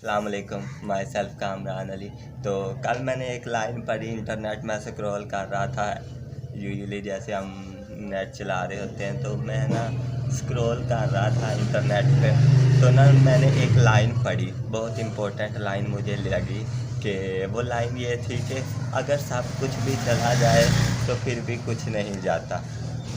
السلام علیکم، my self Kamran علی۔ تو کل میں نے ایک لائن پڑھی، انٹرنیٹ میں سکرول کر رہا تھا، یوزلی جیسے ہم نیٹ چلا رہے ہوتے ہیں تو میں سکرول کر رہا تھا انٹرنیٹ پہ، تو میں نے ایک لائن پڑھی، بہت امپورٹنٹ لائن مجھے لگی کہ وہ لائن یہ تھی کہ اگر سب کچھ بھی چلا جائے تو پھر بھی کچھ نہیں جاتا۔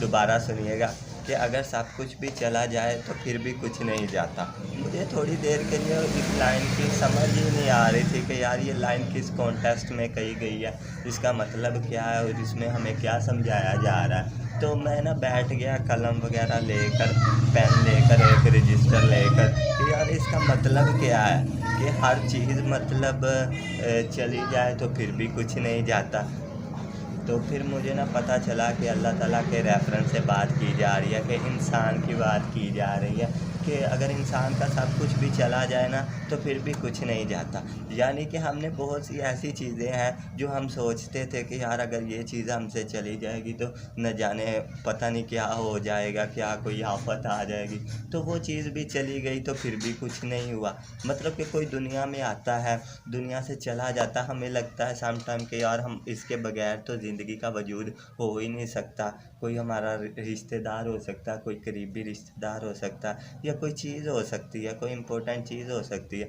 دوبارہ سنیے گا کہ اگر سب کچھ بھی چلا جائے تو پھر بھی کچھ نہیں جاتا۔ مجھے تھوڑی دیر کے لیے اس لائن کی سمجھ ہی نہیں آ رہی تھی کہ یار یہ لائن کس کانٹیکسٹ میں کہی گئی ہے، اس کا مطلب کیا ہے اور اس میں ہمیں کیا سمجھایا جا رہا ہے۔ تو میں بیٹھ گیا قلم وغیرہ لے کر، پین لے کر، ایک رجسٹر لے کر کہ یار اس کا مطلب کیا ہے کہ ہر چیز چلی جائے تو پھر بھی کچھ نہیں جاتا۔ تو پھر مجھے پتہ چلا کہ اللہ تعالیٰ کے ریفرنس سے بات کی جا رہی ہے، کہ انسان کی بات کی جا رہی ہے کہ اگر انسان کا سب کچھ بھی چلا جائے نا تو پھر بھی کچھ نہیں جاتا۔ یعنی کہ ہم نے بہت سی ایسی چیزیں ہیں جو ہم سوچتے تھے کہ یار اگر یہ چیز ہم سے چلی جائے گی تو نہ جانے پتہ نہیں کیا ہو جائے گا، کیا کوئی آفت آ جائے گی، تو وہ چیز بھی چلی گئی تو پھر بھی کچھ نہیں ہوا۔ مطلب کہ کوئی دنیا میں آتا ہے، دنیا سے چلا جاتا، ہمیں لگتا ہے سم ٹائم کہ یار ہم اس کے بغیر تو زندگی کا وجود ہو ہی نہیں سکتا۔ کوئی ہمارا رشتہ دار ہو سکتا ہے، کوئی قریبی رشتہ دار ہو سکتا ہے، یا کوئی چیز ہو سکتی ہے، کوئی امپورٹنٹ چیز ہو سکتی ہے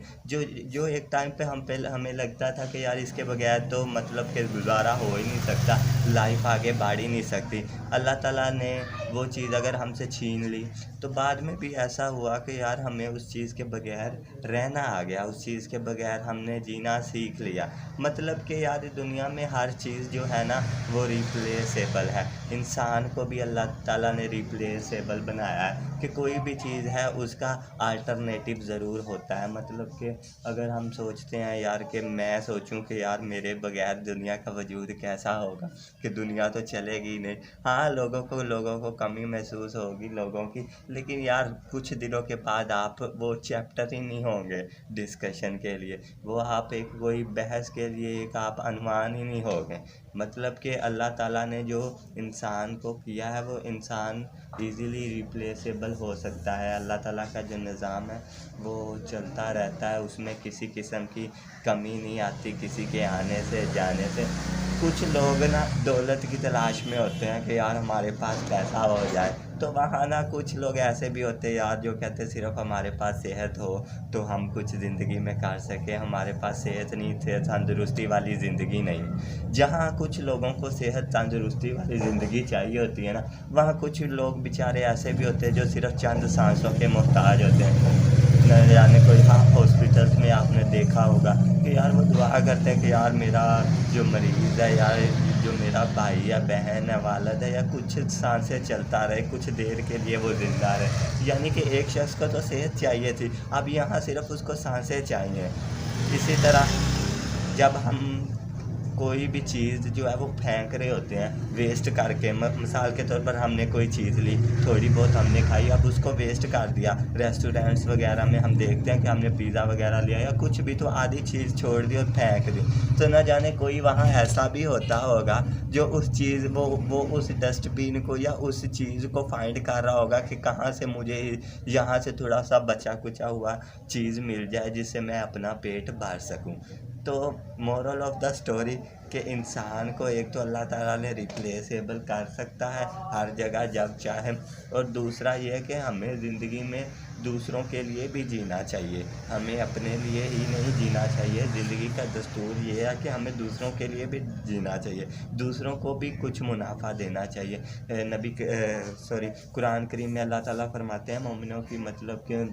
جو ایک ٹائم پہ ہمیں لگتا تھا کہ یار اس کے بغیر تو مطلب کہ گزارا ہو ہی نہیں سکتا، لائف آگے بڑھ ہی نہیں سکتی۔ اللہ تعالیٰ نے وہ چیز اگر ہم سے چھین لی تو بعد میں بھی ایسا ہوا کہ یار ہمیں اس چیز کے بغیر رہنا آ گیا، اس چیز کے بغیر ہم نے جینا سیکھ لیا۔ مطلب کہ یار دنیا میں ہر چیز جو ہے نا وہ ریپلیسیبل ہے۔ انسان کو بھی اللہ تعالیٰ نے ریپلیسیبل بنایا ہے کہ کوئی بھی چیز ہے اس کا آلٹرنیٹیو ضرور ہوتا ہے۔ مطلب کہ اگر ہم سوچتے ہیں یار کہ میں سوچوں کہ یار میرے بغیر دنیا کا وجود کیسا ہوگا، کہ دنیا تو چلے گی نہیں، ہاں لوگوں کو کمی محسوس ہوگی لوگوں کی، لیکن یار کچھ دنوں کے بعد آپ وہ چیپٹر ہی نہیں ہوں گے ڈسکشن کے لیے، وہ آپ ایک کوئی بحث کے لیے ایک آپ عنوان ہی نہیں ہوگے۔ مطلب کہ اللہ تعالیٰ نے جو انسان کو کیا ہے وہ انسان ایزیلی ریپلیسیبل ہو سکتا ہے۔ اللہ تعالیٰ کا جو نظام ہے وہ چلتا رہتا ہے، اس میں کسی قسم کی کمی نہیں آتی کسی کے آنے سے جانے سے۔ کچھ لوگ دولت کی تلاش میں ہوتے ہیں کہ یار ہمارے پاس پیسہ ہو جائے، تو وہاں کچھ لوگ ایسے بھی ہوتے ہیں یار جو کہتے صرف ہمارے پاس صحت ہو تو ہم کچھ زندگی میں کر سکیں، ہمارے پاس صحت نہیں، تندرستی والی زندگی نہیں۔ جہاں کچھ لوگوں کو صحت تندرستی والی زندگی چاہیے ہوتی ہے نا، وہاں کچھ لوگ بیچارے ایسے بھی ہوتے ہیں جو صرف چند سانسوں کے محتاج ہوتے ہیں۔ نہ جانے کوئی ہاسپٹلس میں آپ نے دیکھا ہوگا کہ یار وہ دعا کرتے ہیں کہ یار میرا جو مریض ہے، یار جو میرا بھائی یا بہن ہے، والد ہے، یا کچھ سانسیں چلتا رہے، کچھ دیر کے لیے وہ زندہ رہے۔ یعنی کہ ایک شخص کو تو صحت چاہیے تھی، اب یہاں صرف اس کو سانسیں چاہیے۔ اسی طرح جب ہم کوئی بھی چیز جو ہے وہ پھینک رہے ہوتے ہیں ویسٹ کر کے، مثال کے طور پر ہم نے کوئی چیز لی، تھوڑی بہت ہم نے کھائی، اب اس کو ویسٹ کر دیا۔ ریسٹورینٹس وغیرہ میں ہم دیکھتے ہیں کہ ہم نے پیزا وغیرہ لیا یا کچھ بھی، تو آدھی چیز چھوڑ دی اور پھینک دی، تو نہ جانے کوئی وہاں ایسا بھی ہوتا ہوگا جو اس چیز وہ اس ڈسٹ بین کو یا اس چیز کو فائنڈ کر رہا ہوگا کہ کہاں سے مجھے یہاں سے تھوڑا سا بچا کچا ہوا چیز مل جائے جس سے میں اپنا پیٹ بھر سکوں۔ تو مورل آف دا سٹوری کہ انسان کو ایک تو اللہ تعالیٰ نے ریپلیسیبل کر سکتا ہے ہر جگہ جب چاہے، اور دوسرا یہ کہ ہمیں زندگی میں دوسروں کے لیے بھی جینا چاہیے، ہمیں اپنے لیے ہی نہیں جینا چاہیے۔ زندگی کا دستور یہ ہے کہ ہمیں دوسروں کے لیے بھی جینا چاہیے، دوسروں کو بھی کچھ منافع دینا چاہیے۔ قرآن کریم میں اللہ تعالیٰ فرماتے ہیں مومنوں کی مطلب کہ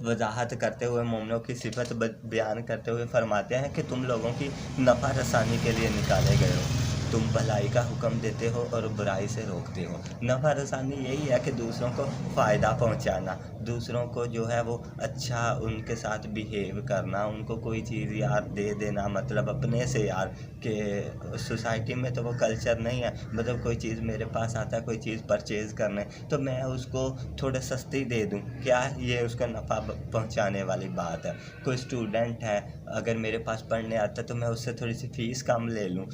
وضاحت کرتے ہوئے، مومنوں کی صفت بیان کرتے ہوئے فرماتے ہیں کہ تم لوگوں کی نفع رسانی کے لیے نکالے گئے ہو، تم بھلائی کا حکم دیتے ہو اور برائی سے روکتے ہو۔ نفع رسانی یہی ہے کہ دوسروں کو فائدہ پہنچانا، دوسروں کو جو ہے وہ اچھا ان کے ساتھ بیہیو کرنا، ان کو کوئی چیز یار دے دینا، مطلب اپنے سے یار، کہ سوسائٹی میں تو وہ کلچر نہیں ہے، مطلب کوئی چیز میرے پاس آتا ہے، کوئی چیز پرچیز کرنے تو میں اس کو تھوڑا سستی دے دوں، کیا یہ اس کو نفع پہنچانے والی بات ہے؟ کوئی اسٹوڈنٹ ہے، اگر میرے پاس پڑھنے آتا ہے تو میں اس سے تھوڑی سی فیس کم لے لوں،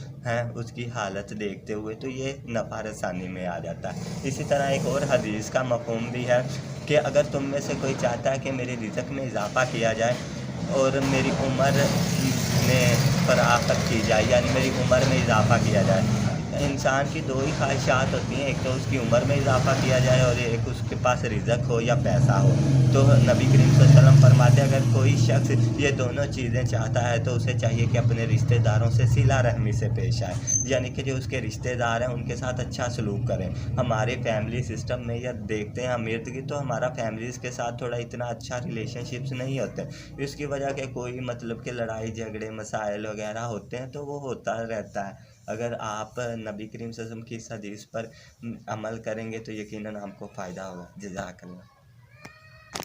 اس کی حالت دیکھتے ہوئے، تو یہ نفع رسانی میں آ جاتا ہے۔ اسی طرح ایک اور حدیث کا مفہوم بھی ہے کہ اگر تم میں سے کوئی چاہتا ہے کہ میرے رزق میں اضافہ کیا جائے اور میری عمر میں فراخت کی جائے، یعنی میری عمر میں اضافہ کیا جائے۔ انسان کی دو ہی خواہشات ہوتی ہیں، ایک تو اس کی عمر میں اضافہ کیا جائے اور ایک اس کے پاس رزق ہو یا پیسہ ہو۔ تو نبی کریم صلی اللہ علیہ وسلم فرماتے ہیں اگر کوئی شخص یہ دونوں چیزیں چاہتا ہے تو اسے چاہیے کہ اپنے رشتہ داروں سے صلہ رحمی سے پیش آئے، یعنی کہ جو اس کے رشتہ دار ہیں ان کے ساتھ اچھا سلوک کریں۔ ہمارے فیملی سسٹم میں یا دیکھتے ہیں ہم ارد گرد، تو ہمارا فیملیز کے ساتھ تھوڑا اتنا اچھا ریلیشن شپس نہیں ہوتے، اس کی وجہ کہ کوئی مطلب کہ لڑائی جھگڑے مسائل وغیرہ ہوتے ہیں تو وہ ہوتا رہتا ہے۔ اگر آپ نبی کریم صلی اللہ علیہ وسلم کی اس حدیث پر عمل کریں گے تو یقیناً آپ کو فائدہ ہوگا۔ جزاک اللہ۔